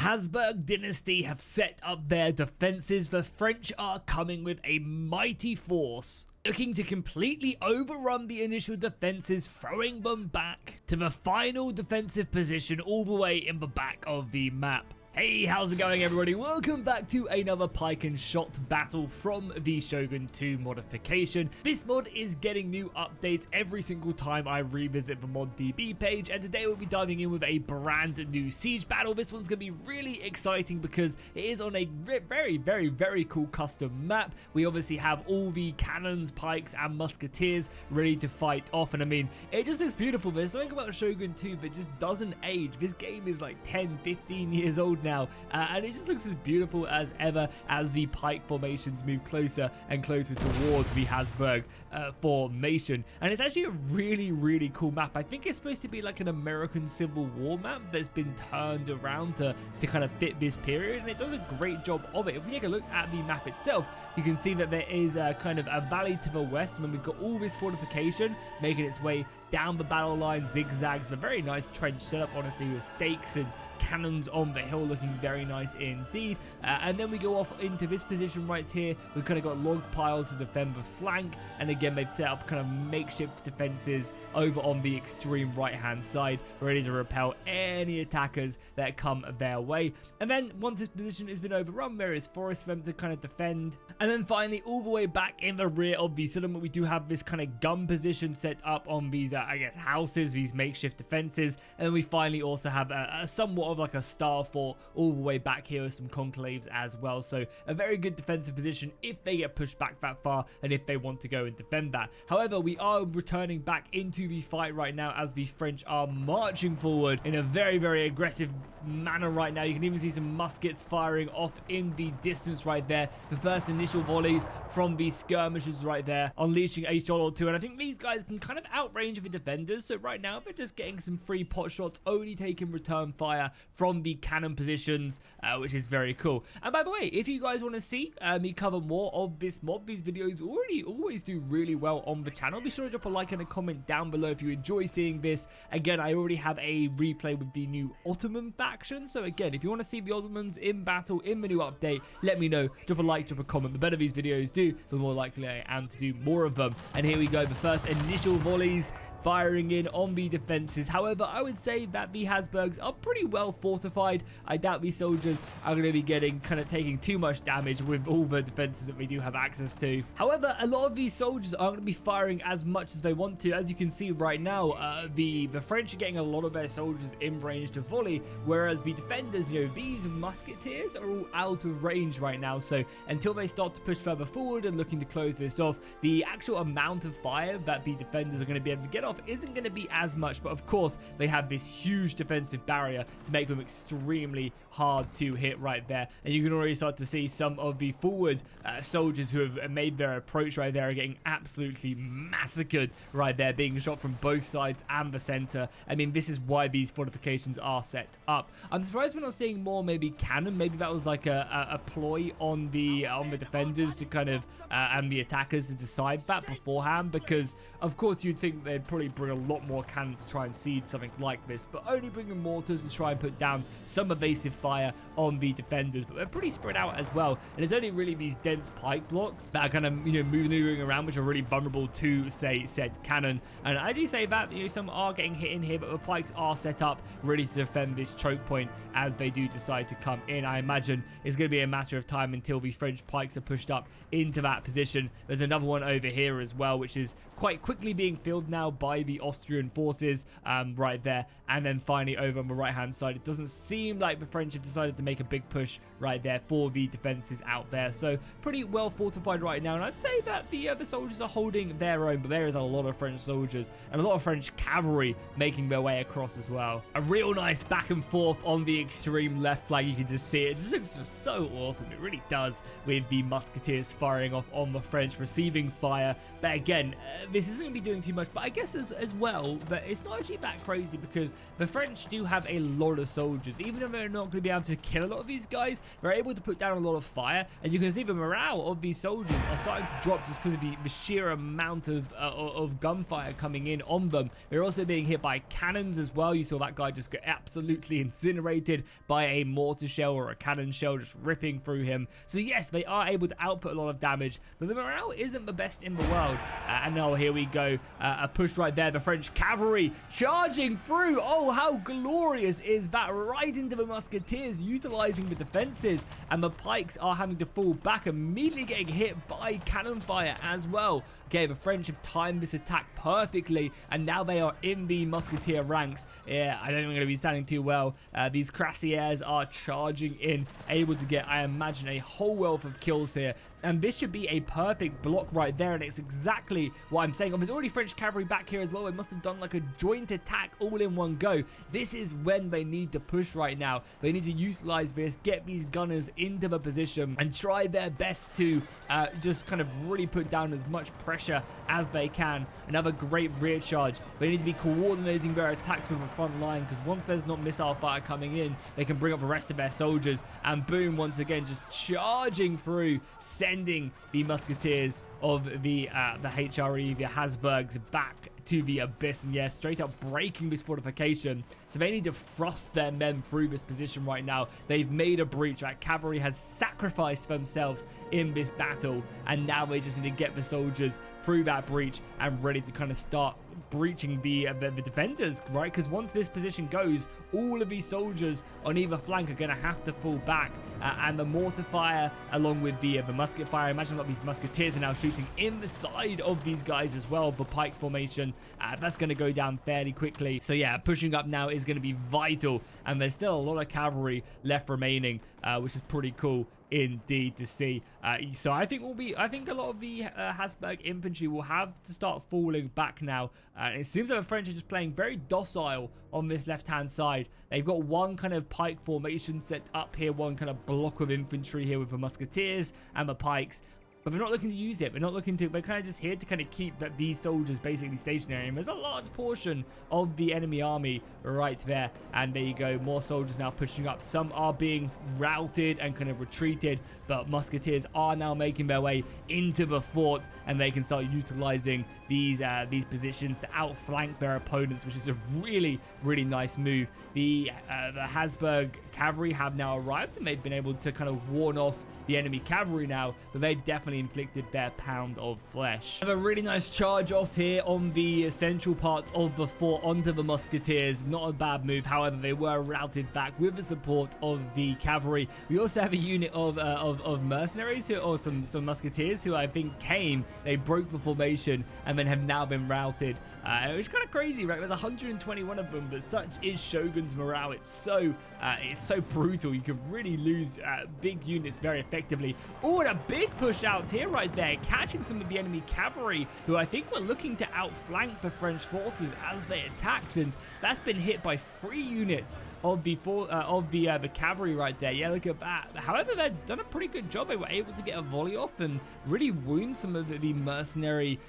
Habsburg dynasty have set up their defenses. The French are coming with a mighty force, looking to completely overrun the initial defenses, throwing them back to the final defensive position all the way in the back of the map. Hey, how's it going everybody? Welcome back to another Pike and Shot battle from the Shogun 2 modification. This mod is getting new updates every single time I revisit the ModDB page, and today we'll be diving in with a brand new siege battle. This one's going to be really exciting because it is on a very cool custom map. We obviously have all the cannons, pikes and musketeers ready to fight off, and I mean, it just looks beautiful. There's something about Shogun 2 that just doesn't age. This game is like 10-15 years old now, and it just looks as beautiful as ever as the pike formations move closer and closer towards the Habsburg formation. And it's actually a really cool map. I think it's supposed to be like an American Civil War map that's been turned around to kind of fit this period, and it does a great job of it. If we take a look at the map itself, you can see that there is kind of a valley to the west, and then we've got all this fortification making its way down the battle line, zigzags. A very nice trench setup, honestly, with stakes and cannons on the hill, looking very nice indeed. And then we go off into this position right here. We've kind of got log piles to defend the flank, and again they've set up kind of makeshift defenses over on the extreme right hand side, ready to repel any attackers that come their way. And then once this position has been overrun, there is forest for them to kind of defend. And then finally, all the way back in the rear of the settlement, we do have this kind of gun position set up on these I guess houses, these makeshift defenses. And then we finally also have a somewhat of like a star fort all the way back here with some conclaves as well. So a very good defensive position if they get pushed back that far and if they want to go and defend that. However, we are returning back into the fight right now as the French are marching forward in a very aggressive manner right now. You can even see some muskets firing off in the distance right there. The first initial volleys from the skirmishers right there, unleashing a shot or two, and I think these guys can kind of outrange the defenders. So right now they're just getting some free pot shots, only taking return fire from the cannon positions, which is very cool. And by the way, if you guys want to see me cover more of this mod, these videos always do really well on the channel. Be sure to drop a like and a comment down below if you enjoy seeing this. Again, I already have a replay with the new Ottoman faction, so again, if you want to see the Ottomans in battle in the new update, let me know. Drop a like, drop a comment. The better these videos do, the more likely I am to do more of them. And here we go, the first initial volleys firing in on the defenses. However, I would say that the Habsburgs are pretty well fortified. I doubt these soldiers are going to be taking too much damage with all the defenses that we do have access to. However, a lot of these soldiers aren't going to be firing as much as they want to. As you can see right now, the French are getting a lot of their soldiers in range to volley, whereas the defenders, you know, these musketeers are all out of range right now. So until they start to push further forward and looking to close this off, the actual amount of fire that the defenders are going to be able to get off isn't going to be as much. But of course, they have this huge defensive barrier to make them extremely hard to hit right there. And you can already start to see some of the forward soldiers who have made their approach right there are getting absolutely massacred right there, being shot from both sides and the center. I mean, this is why these fortifications are set up. I'm surprised we're not seeing more maybe cannon. Maybe that was like a ploy on the defenders to kind of and the attackers to decide that beforehand, because of course you'd think they'd probably bring a lot more cannon to try and siege something like this, but only bringing mortars to try and put down some evasive fire on the defenders. But they're pretty spread out as well, and it's only really these dense pike blocks that are kind of, you know, maneuvering around, which are really vulnerable to, say, said cannon. And I do say that, you know, some are getting hit in here, but the pikes are set up ready to defend this choke point as they do decide to come in. I imagine it's going to be a matter of time until the French pikes are pushed up into that position. There's another one over here as well, which is quite quickly being filled now by the Austrian forces right there. And then finally over on the right hand side, it doesn't seem like the French have decided to make a big push right there for the defenses out there. So pretty well fortified right now, and I'd say that the soldiers are holding their own, but there is a lot of French soldiers and a lot of French cavalry making their way across as well. A real nice back and forth on the extreme left flank. You can just see it. It just looks just so awesome. It really does, with the musketeers firing off on the French, receiving fire. But again, this isn't going to be doing too much, but I guess as well that it's not actually that crazy, because the French do have a lot of soldiers. Even if they're not going to be able to kill a lot of these guys, they're able to put down a lot of fire, and you can see the morale of these soldiers are starting to drop just because of the sheer amount of gunfire coming in on them. They're also being hit by cannons as well. You saw that guy just get absolutely incinerated by a mortar shell or a cannon shell just ripping through him. So yes, they are able to output a lot of damage, but the morale isn't the best in the world. And now here we go, a push right there. The French cavalry charging through. Oh, how glorious is that, right into the musketeers, utilizing the defenses, and the pikes are having to fall back, immediately getting hit by cannon fire as well. Okay, the French have timed this attack perfectly, and now they are in the musketeer ranks. Yeah, I don't think we're going to be standing too well. These cuirassiers are charging in, able to get, I imagine, a whole wealth of kills here. And this should be a perfect block right there, and it's exactly what I'm saying. Oh, there's already French cavalry back here as well. They must have done like a joint attack all in one go. This is when they need to push right now. They need to utilize this, get these gunners into the position, and try their best to just kind of really put down as much pressure as they can. Another great rear charge. They need to be coordinating their attacks with the front line, because once there's not missile fire coming in, they can bring up the rest of their soldiers, and boom, once again, just charging through, sending the musketeers of the HRE, the Habsburgs, back to the abyss, and yeah, straight up breaking this fortification. So they need to thrust their men through this position right now. They've made a breach. Right? Cavalry has sacrificed themselves in this battle, and now they just need to get the soldiers through that breach and ready to kind of start breaching the defenders, right? Because once this position goes, all of these soldiers on either flank are going to have to fall back, and the mortar fire along with the musket fire, imagine a lot of these musketeers are now shooting in the side of these guys as well, the pike formation. That's going to go down fairly quickly. So yeah, pushing up now is going to be vital, and there's still a lot of cavalry left remaining, which is pretty cool indeed to see. So I think a lot of the Habsburg infantry will have to start falling back now. It seems like the French are just playing very docile on this left hand side. They've got one kind of pike formation set up here, one kind of block of infantry here with the musketeers and the pikes. But they're not looking to use it. They're kind of just here to kind of keep these soldiers basically stationary. And there's a large portion of the enemy army right there. And there you go. More soldiers now pushing up. Some are being routed and kind of retreated. But musketeers are now making their way into the fort. And they can start utilizing these positions to outflank their opponents, which is a really, really nice move. The Habsburg cavalry have now arrived, and they've been able to kind of warn off the enemy cavalry now, but they've definitely inflicted their pound of flesh. Have a really nice charge off here on the central parts of the fort onto the musketeers. Not a bad move. However, they were routed back with the support of the cavalry. We also have a unit of mercenaries or some musketeers who I think came, they broke the formation and then have now been routed. It's kind of crazy, right? There's 121 of them, but such is Shogun's morale. It's so brutal. You can really lose big units very effectively. Oh, and a big push out here right there, catching some of the enemy cavalry, who I think were looking to outflank the French forces as they attacked, and that's been hit by 3 units of the cavalry right there. Yeah, look at that. However, they've done a pretty good job. They were able to get a volley off and really wound some of the mercenary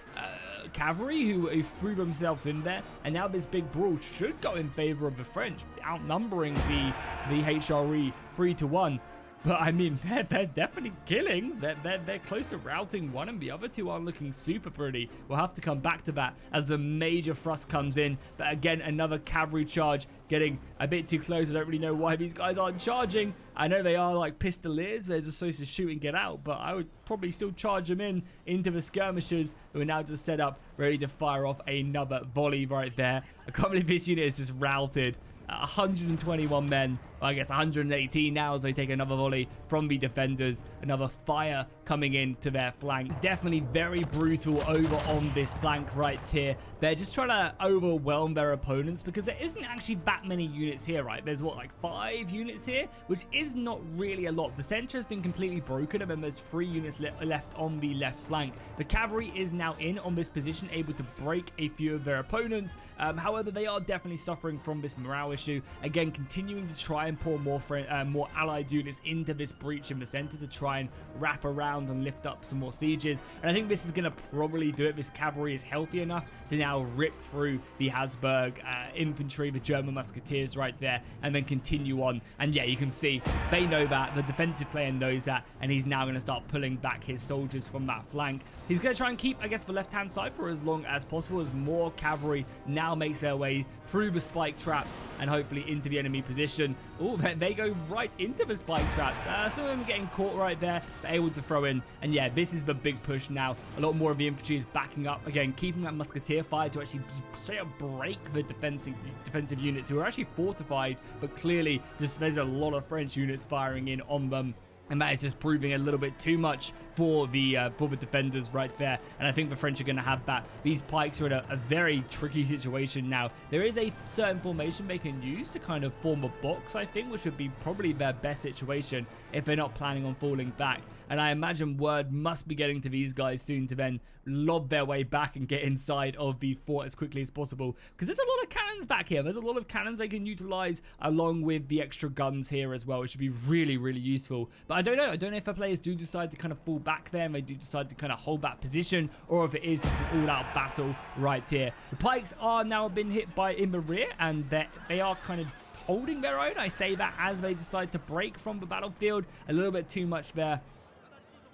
cavalry who threw themselves in there, and now this big brawl should go in favor of the French, outnumbering the HRE 3-1. But I mean, they're definitely killing. They're close to routing one, and the other two aren't looking super pretty. We'll have to come back to that as a major thrust comes in. But again, another cavalry charge getting a bit too close. I don't really know why these guys aren't charging. I know they are like pistoliers. They're just supposed to shoot and get out, but I would probably still charge them into the skirmishers, who are now just set up, ready to fire off another volley right there. I can't believe this unit is just routed. 121 men, well, I guess 118 now, as they take another volley from the defenders. Another fire coming in to their flanks. Definitely very brutal over on this flank right here. They're just trying to overwhelm their opponents, because there isn't actually that many units here, right? There's what, like 5 units here, which is not really a lot. The center has been completely broken, and then there's 3 units left on the left flank. The cavalry is now in on this position, able to break a few of their opponents. However, they are definitely suffering from this morale issue. Again, continuing to try and and pour more allied units into this breach in the center to try and wrap around and lift up some more sieges. And I think this is going to probably do it. This cavalry is healthy enough to now rip through the Habsburg infantry, the German musketeers right there, and then continue on. And yeah, you can see they know that, the defensive player knows that, and he's now going to start pulling back his soldiers from that flank. He's going to try and keep, I guess, the left-hand side for as long as possible, as more cavalry now makes their way through the spike traps and hopefully into the enemy position. Oh, they go right into the spike traps. Some of them getting caught right there, but able to throw in. And yeah, this is the big push now. A lot more of the infantry is backing up. Again, keeping that musketeer fire to actually straight up break the defensive units who are actually fortified, but clearly just there's a lot of French units firing in on them. And that is just proving a little bit too much for the defenders right there. And I think the French are going to have that. These pikes are in a very tricky situation now. There is a certain formation they can use to kind of form a box, I think, which would be probably their best situation if they're not planning on falling back. And I imagine word must be getting to these guys soon to then lob their way back and get inside of the fort as quickly as possible. Because there's a lot of cannons back here. There's a lot of cannons they can utilize along with the extra guns here as well, which would be really, really useful. But I don't know. I don't know if the players do decide to kind of fall back there and they do decide to kind of hold that position, or if it is just an all-out battle right here. The Pikes are now been hit in the rear, and they are kind of holding their own. I say that as they decide to break from the battlefield. A little bit too much there.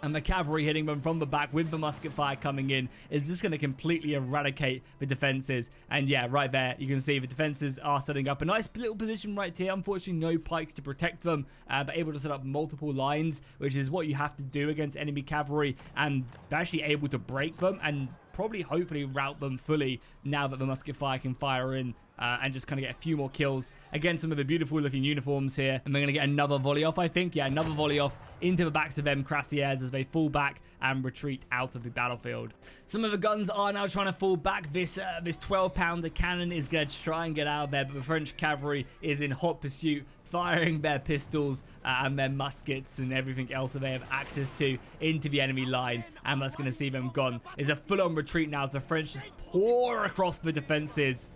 And the cavalry hitting them from the back with the musket fire coming in is just going to completely eradicate the defenses. And yeah, right there, you can see the defenses are setting up a nice little position right here. Unfortunately, no pikes to protect them, but able to set up multiple lines, which is what you have to do against enemy cavalry. And they're actually able to break them and probably hopefully rout them fully now that the musket fire can fire in. And just kind of get a few more kills. Again, some of the beautiful looking uniforms here. And we're going to get another volley off, I think. Yeah, another volley off into the backs of them Cuirassiers as they fall back and retreat out of the battlefield. Some of the guns are now trying to fall back. This 12-pounder cannon is going to try and get out of there, but the French cavalry is in hot pursuit, firing their pistols and their muskets and everything else that they have access to into the enemy line. And that's going to see them gone. It's a full-on retreat now as the French just pour across the defenses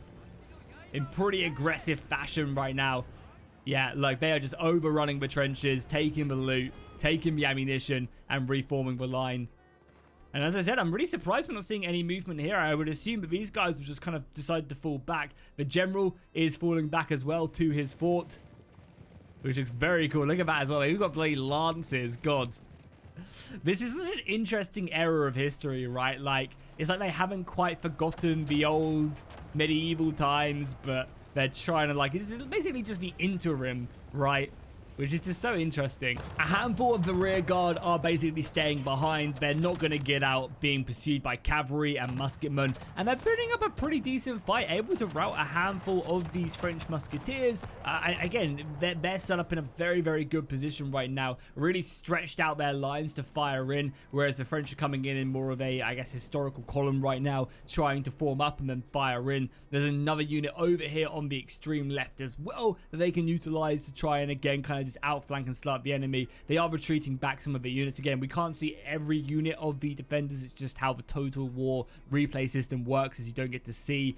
in pretty aggressive fashion right now. Yeah, like they are just overrunning the trenches, taking the loot, taking the ammunition, and reforming the line. And as I said, I'm really surprised we're not seeing any movement here. I would assume that these guys will just kind of decide to fall back. The general is falling back as well to his fort, which looks very cool. Look at that as well. We've got bloody lances. God. This is such an interesting era of history, right? Like, it's like they haven't quite forgotten the old medieval times, but they're trying to, like, it's basically just the interim, right? Which is just so interesting. A handful of the rear guard are basically staying behind. They're not going to get out, being pursued by cavalry and musketmen. And they're putting up a pretty decent fight, able to rout a handful of these French musketeers. Again, they're set up in a very, very good position right now. Really stretched out their lines to fire in, whereas the French are coming in more of a, I guess, historical column right now, trying to form up and then fire in. There's another unit over here on the extreme left as well that they can utilize to try and, again, kind of just outflank and slap the enemy. They are retreating back some of the units. Again, we can't see every unit of the defenders. It's just how the Total War replay system works, as you don't get to see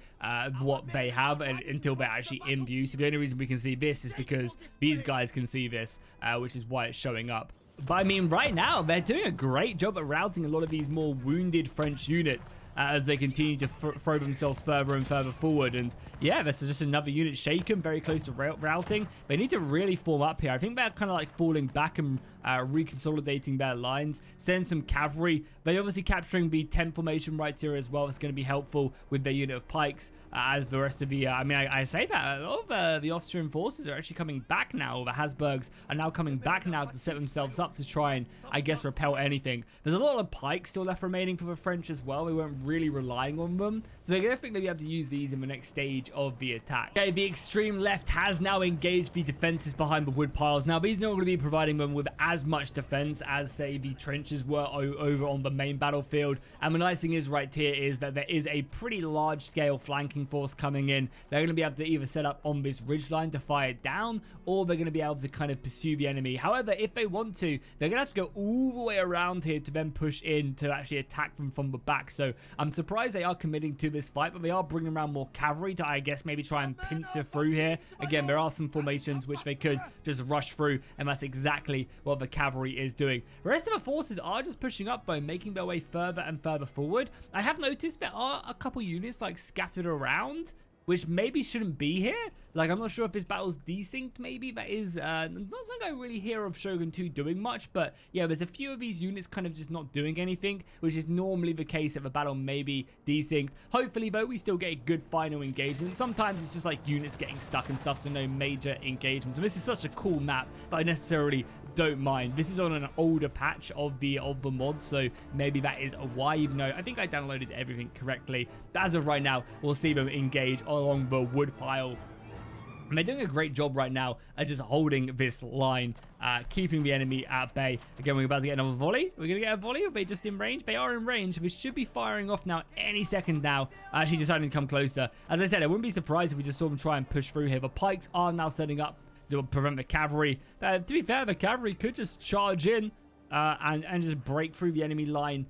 what they have until they're actually in view. So the only reason we can see this is because these guys can see this, which is why it's showing up. But I mean, right now, they're doing a great job at routing a lot of these more wounded French units as they continue to throw themselves further and further forward. And yeah, this is just another unit shaken, very close to routing. They need to really form up here. I think they're kind of like falling back and reconsolidating their llines. Send some cavalry. They're obviously capturing the 10 formation right here as well. It's going to be helpful with their unit of pikes as the rest of the... I mean, I say that. A lot of the Austrian forces are actually coming back now. The Habsburgs are now coming back now to set themselves up to try and, I guess, repel anything. There's a lot of pikes still left remaining for the French as well. We weren't really relying on them. So they're going to think they'll be able to use these in the next stage of the attack. Okay, the extreme left has now engaged the defenses behind the wood piles. Now, these are not going to be providing them with as much defense as, say, the trenches were over on the main battlefield. And the nice thing is right here is that there is a pretty large-scale flanking force coming in. They're going to be able to either set up on this ridgeline to fire down, or they're going to be able to kind of pursue the enemy. However, if they want to, they're going to have to go all the way around here to then push in to actually attack them from the back. So I'm surprised they are committing to this fight, but they are bringing around more cavalry to, I guess, maybe try and pincer through here. Again, there are some formations which they could just rush through, and that's exactly what the cavalry is doing. The rest of the forces are just pushing up, though, making their way further and further forward. I have noticed there are a couple units, like, scattered around, which maybe shouldn't be here. Like, I'm not sure if this battle's desynced, maybe. That is not something I really hear of Shogun 2 doing much, but yeah, there's a few of these units kind of just not doing anything, which is normally the case if the battle may be desynced. Hopefully, though, we still get a good final engagement. Sometimes it's just like units getting stuck and stuff, so no major engagements. And this is such a cool map that I necessarily don't mind. This is on an older patch of the mod, so maybe that is why, even though I think I downloaded everything correctly. But as of right now, we'll see them engage along the wood pile. And they're doing a great job right now at just holding this line, keeping the enemy at bay. Again, we're about to get another volley. We're going to get a volley, or are they just in range? They are in range. They should be firing off now any second now. Actually deciding to come closer. As I said, I wouldn't be surprised if we just saw them try and push through here. The Pikes are now setting up to prevent the cavalry. To be fair, the cavalry could just charge in and just break through the enemy line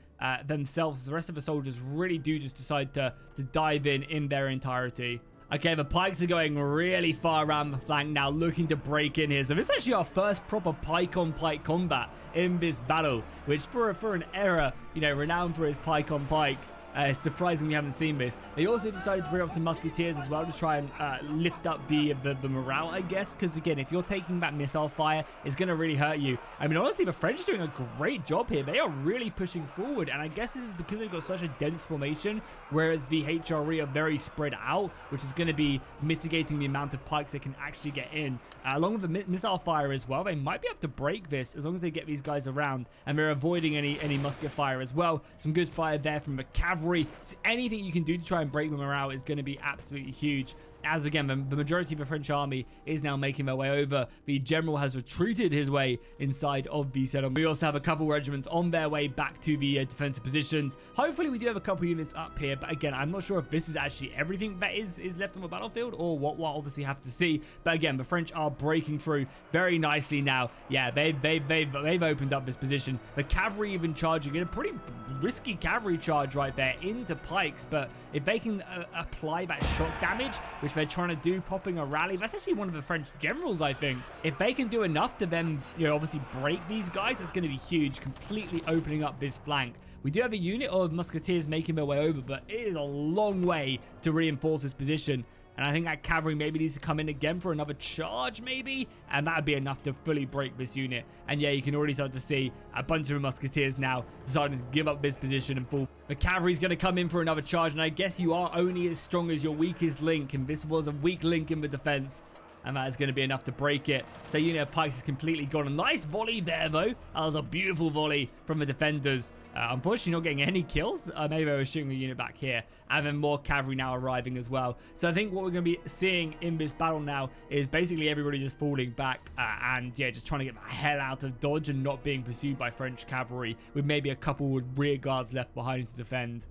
themselves. The rest of the soldiers really do just decide to dive in their entirety. Okay, the Pikes are going really far around the flank now, looking to break in here. So this is actually our first proper Pike-on-Pike combat in this battle, which for an era, you know, renowned for his Pike-on-Pike. It's surprising we haven't seen this. They also decided to bring up some musketeers as well to try and lift up the morale, I guess. Because again, if you're taking that missile fire, it's going to really hurt you. I mean, honestly, the French are doing a great job here. They are really pushing forward. And I guess this is because they've got such a dense formation, whereas the HRE are very spread out, which is going to be mitigating the amount of pikes they can actually get in. Along with the missile fire as well, they might be able to break this as long as they get these guys around. And they're avoiding any musket fire as well. Some good fire there from the cavalry. So anything you can do to try and break them around is going to be absolutely huge. As again, the majority of the French army is now making their way over. The general has retreated his way inside of the settlement. We also have a couple regiments on their way back to the defensive positions. Hopefully, we do have a couple units up here. But again, I'm not sure if this is actually everything that is left on the battlefield or what we'll obviously have to see. But again, the French are breaking through very nicely now. Yeah, they've opened up this position. The cavalry even charging in a pretty risky cavalry charge right there into Pikes. But if they can apply that shot damage, which they're trying to do, popping a rally, that's actually one of the French generals, I think. If they can do enough to then, you know, obviously break these guys, it's going to be huge, completely opening up this flank. We do have a unit of musketeers making their way over, but it is a long way to reinforce this position. And I think that cavalry maybe needs to come in again for another charge, maybe. And that would be enough to fully break this unit. And yeah, you can already start to see a bunch of musketeers now deciding to give up this position and fall. The cavalry's going to come in for another charge. And I guess you are only as strong as your weakest link. And this was a weak link in the defense. And that is going to be enough to break it. So unit of Pikes is completely gone. A nice volley there, though. That was a beautiful volley from the defenders. Unfortunately, not getting any kills. Maybe they were shooting the unit back here. And then more cavalry now arriving as well. So I think what we're going to be seeing in this battle now is basically everybody just falling back. And yeah, just trying to get the hell out of dodge and not being pursued by French cavalry. With maybe a couple with rear guards left behind to defend.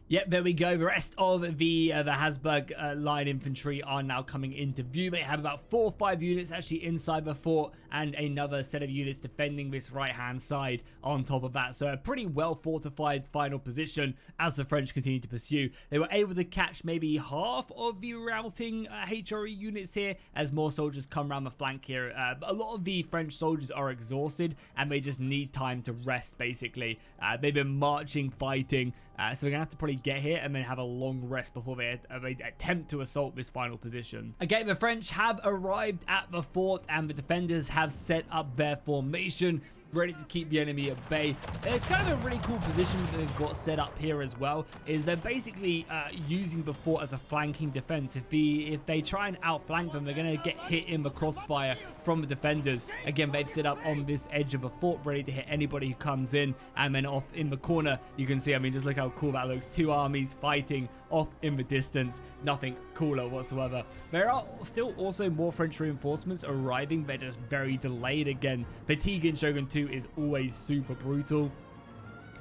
Yep, there we go. The rest of the Habsburg line infantry are now coming into view. They have about 4 or 5 units actually inside the fort and another set of units defending this right-hand side on top of that. So a pretty well-fortified final position as the French continue to pursue. They were able to catch maybe half of the routing HRE units here as more soldiers come around the flank here. A lot of the French soldiers are exhausted and they just need time to rest, basically. They've been marching, fighting, so we're going to have to probably get here and then have a long rest before they attempt to assault this final position. Okay, the French have arrived at the fort and the defenders have set up their formation, ready to keep the enemy at bay. It's kind of a really cool position that they've got set up here as well, is they're basically using the fort as a flanking defense. If they try and outflank them, they're going to get hit in the crossfire from the defenders. Again, they've set up on this edge of a fort, ready to hit anybody who comes in. And then off in the corner, you can see, I mean, just look how cool that looks. 2 armies fighting off in the distance. Nothing cooler whatsoever. There are still also more French reinforcements arriving. They're just very delayed again. Fatigue in Shogun 2 is always super brutal,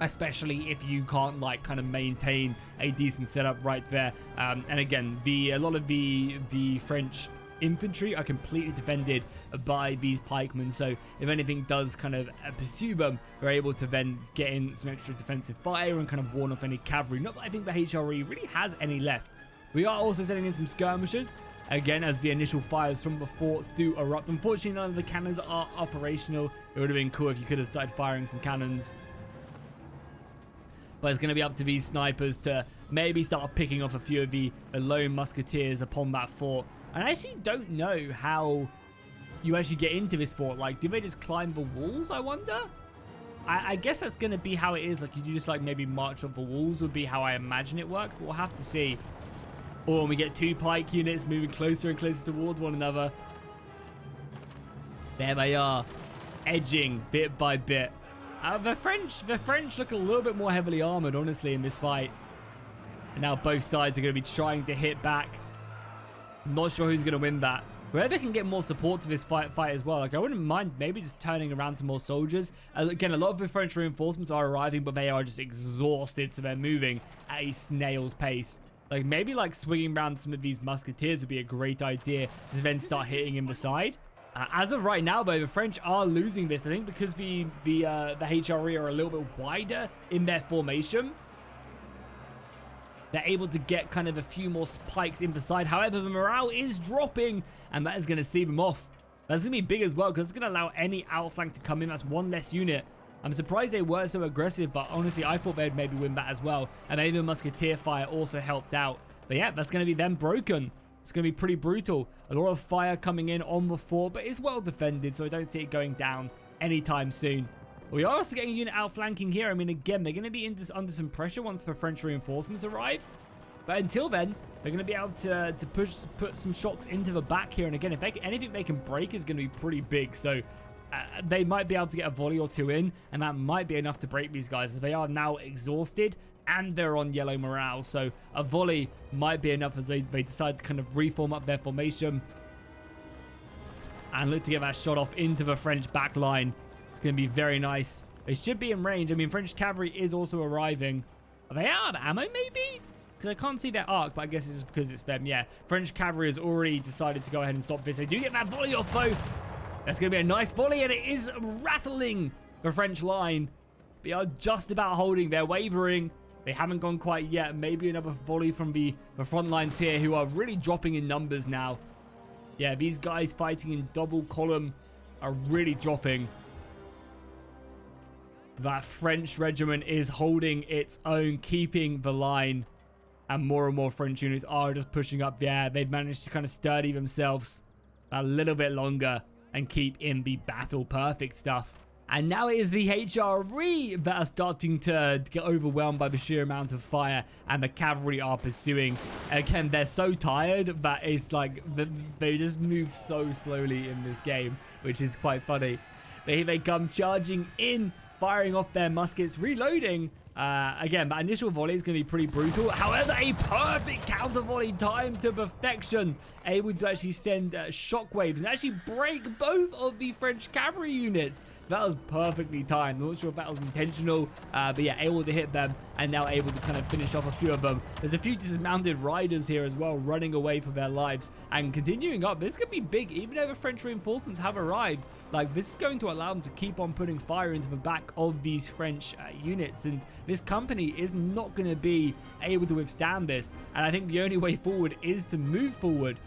especially if you can't like kind of maintain a decent setup right there. And again, a lot of the French infantry are completely defended by these pikemen. So if anything does kind of pursue them, they're able to then get in some extra defensive fire and kind of warn off any cavalry. Not that I think the HRE really has any left. We are also sending in some skirmishers, again, as the initial fires from the forts do erupt. Unfortunately, none of the cannons are operational. It would have been cool if you could have started firing some cannons. But it's going to be up to these snipers to maybe start picking off a few of the lone musketeers upon that fort. And I actually don't know how you actually get into this fort. Like, do they just climb the walls, I wonder? I guess that's going to be how it is. Like, you just, like, maybe march up the walls would be how I imagine it works. But we'll have to see. Or we get 2 pike units moving closer and closer towards one another. There they are, edging bit by bit. The French look a little bit more heavily armored, honestly, in this fight. And now both sides are going to be trying to hit back. Not sure who's going to win that. Where they can get more support to this fight as well. Like, I wouldn't mind maybe just turning around to more soldiers. Again, a lot of the French reinforcements are arriving, but they are just exhausted, so they're moving at a snail's pace. Like, maybe, like, swinging around some of these musketeers would be a great idea to then start hitting in the side. As of right now, though, the French are losing this, I think, because the HRE are a little bit wider in their formation. They're able to get kind of a few more pikes in the side. However, the morale is dropping, and that is going to see them off. That's going to be big as well, because it's going to allow any outflank to come in. That's one less unit. I'm surprised they were so aggressive, but honestly, I thought they'd maybe win that as well. And maybe the musketeer fire also helped out. But yeah, that's going to be them broken. It's going to be pretty brutal. A lot of fire coming in on the fort, but it's well defended, so I don't see it going down anytime soon. We are also getting a unit outflanking here. I mean, again, they're going to be under some pressure once the French reinforcements arrive. But until then, they're going to be able to put some shots into the back here. And again, if anything they can break is going to be pretty big. So they might be able to get a volley or 2 in, and that might be enough to break these guys. They are now exhausted, and they're on yellow morale. So a volley might be enough as they decide to kind of reform up their formation and look to get that shot off into the French back line. It's going to be very nice. They should be in range. I mean, French cavalry is also arriving. Are they out of ammo, maybe? Because I can't see their arc, but I guess it's just because it's them. Yeah, French cavalry has already decided to go ahead and stop this. They do get that volley off, though. That's going to be a nice volley, and it is rattling the French line. They are just about holding. They're wavering. They haven't gone quite yet. Maybe another volley from the front lines here, who are really dropping in numbers now. Yeah, these guys fighting in double column are really dropping. That French regiment is holding its own, keeping the line. And more French units are just pushing up there. They've managed to kind of sturdy themselves a little bit longer and keep in the battle. Perfect stuff. And now it is the HRE that are starting to get overwhelmed by the sheer amount of fire, and the cavalry are pursuing. Again, they're so tired that it's like they just move so slowly in this game, which is quite funny. They come charging in, firing off their muskets, reloading. Again, that initial volley is going to be pretty brutal. However, a perfect counter volley timed to perfection, able to actually send shockwaves and actually break both of the French cavalry units. That was perfectly timed. I'm not sure if that was intentional, but yeah, able to hit them and now able to kind of finish off a few of them. There's a few dismounted riders here as well, running away for their lives and continuing up. This could be big, even though the French reinforcements have arrived. Like, this is going to allow them to keep on putting fire into the back of these French units, and this company is not going to be able to withstand this. And I think the only way forward is to move forward.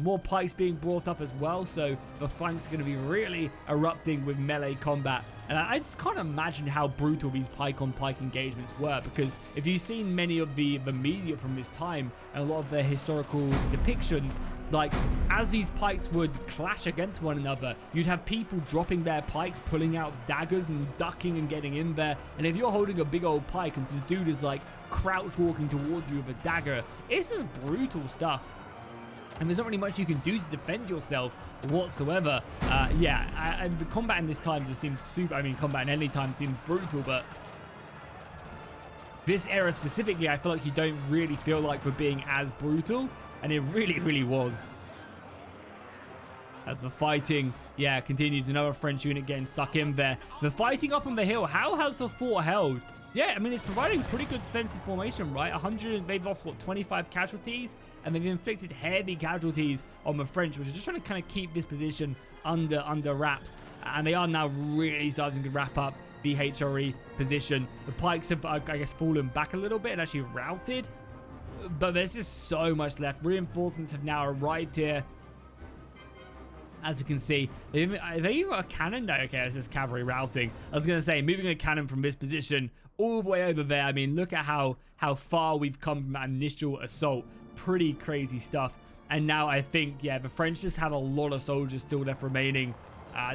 More pikes being brought up as well, so the flanks are going to be really erupting with melee combat. And I just can't imagine how brutal these pike-on-pike engagements were, because if you've seen many of the media from this time and a lot of their historical depictions, like, as these pikes would clash against one another, you'd have people dropping their pikes, pulling out daggers and ducking and getting in there. And if you're holding a big old pike and some dude is like crouch walking towards you with a dagger, it's just brutal stuff. And there's not really much you can do to defend yourself whatsoever. And the combat in this time just seems super... I mean, combat in any time seems brutal, but this era specifically, I feel like you don't really feel like we're being as brutal, and it really, really was. As the fighting, yeah, continues. Another French unit getting stuck in there. The fighting up on the hill. How has the fort held? Yeah, I mean, it's providing pretty good defensive formation, right? They've lost, what, 25 casualties? And they've inflicted heavy casualties on the French, which are just trying to kind of keep this position under wraps. And they are now really starting to wrap up the HRE position. The Pikes have, I guess, fallen back a little bit and actually routed. But there's just so much left. Reinforcements have now arrived here. As we can see, they even got a cannon. No, okay, this is cavalry routing. I was going to say, moving a cannon from this position all the way over there. I mean, look at how far we've come from that initial assault. Pretty crazy stuff. And now I think, yeah, the French just have a lot of soldiers still left remaining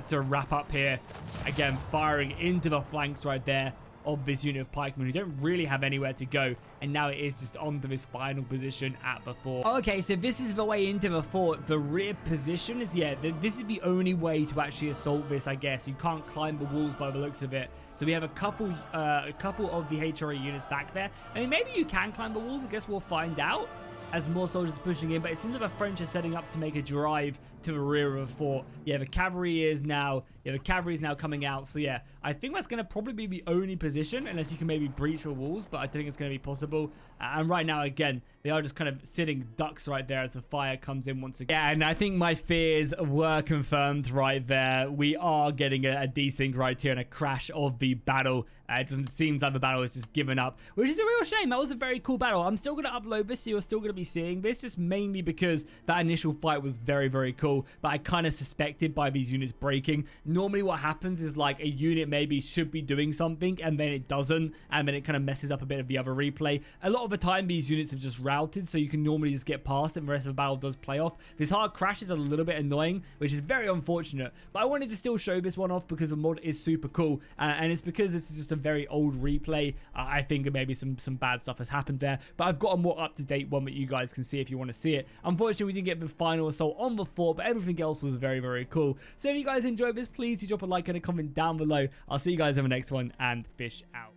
to wrap up here. Again, firing into the flanks right there of this unit of pikemen who don't really have anywhere to go, and now it is just onto this final position at the fort. Okay, so this is the way into the fort. The rear position is, yeah, this is the only way to actually assault this, I guess. You can't climb the walls by the looks of it. So we have a couple of the HRE units back there. I mean, maybe you can climb the walls. I guess we'll find out as more soldiers are pushing in, but it seems like the French are setting up to make a drive to the rear of the fort. Yeah, the cavalry is now coming out. So yeah, I think that's going to probably be the only position, unless you can maybe breach the walls, but I don't think it's going to be possible. And right now, again, they are just kind of sitting ducks right there as the fire comes in once again. Yeah, and I think my fears were confirmed right there. We are getting a desync right here and a crash of the battle. It seems like the battle is just given up, which is a real shame. That was a very cool battle. I'm still going to upload this, so you're still going to be seeing this, just mainly because that initial fight was very, very cool. But I kind of suspected by these units breaking. Normally what happens is like a unit maybe should be doing something and then it doesn't, and then it kind of messes up a bit of the other replay. A lot of the time these units have just routed, so you can normally just get past it and the rest of the battle does play off. This hard crash is a little bit annoying, which is very unfortunate, but I wanted to still show this one off because the mod is super cool, and it's because this is just a very old replay. I think maybe some bad stuff has happened there, but I've got a more up-to-date one that you guys can see if you want to see it. Unfortunately, we didn't get the final assault on the fort, but everything else was very, very cool. So if you guys enjoyed this, please do drop a like and a comment down below. I'll see you guys in the next one, and fish out.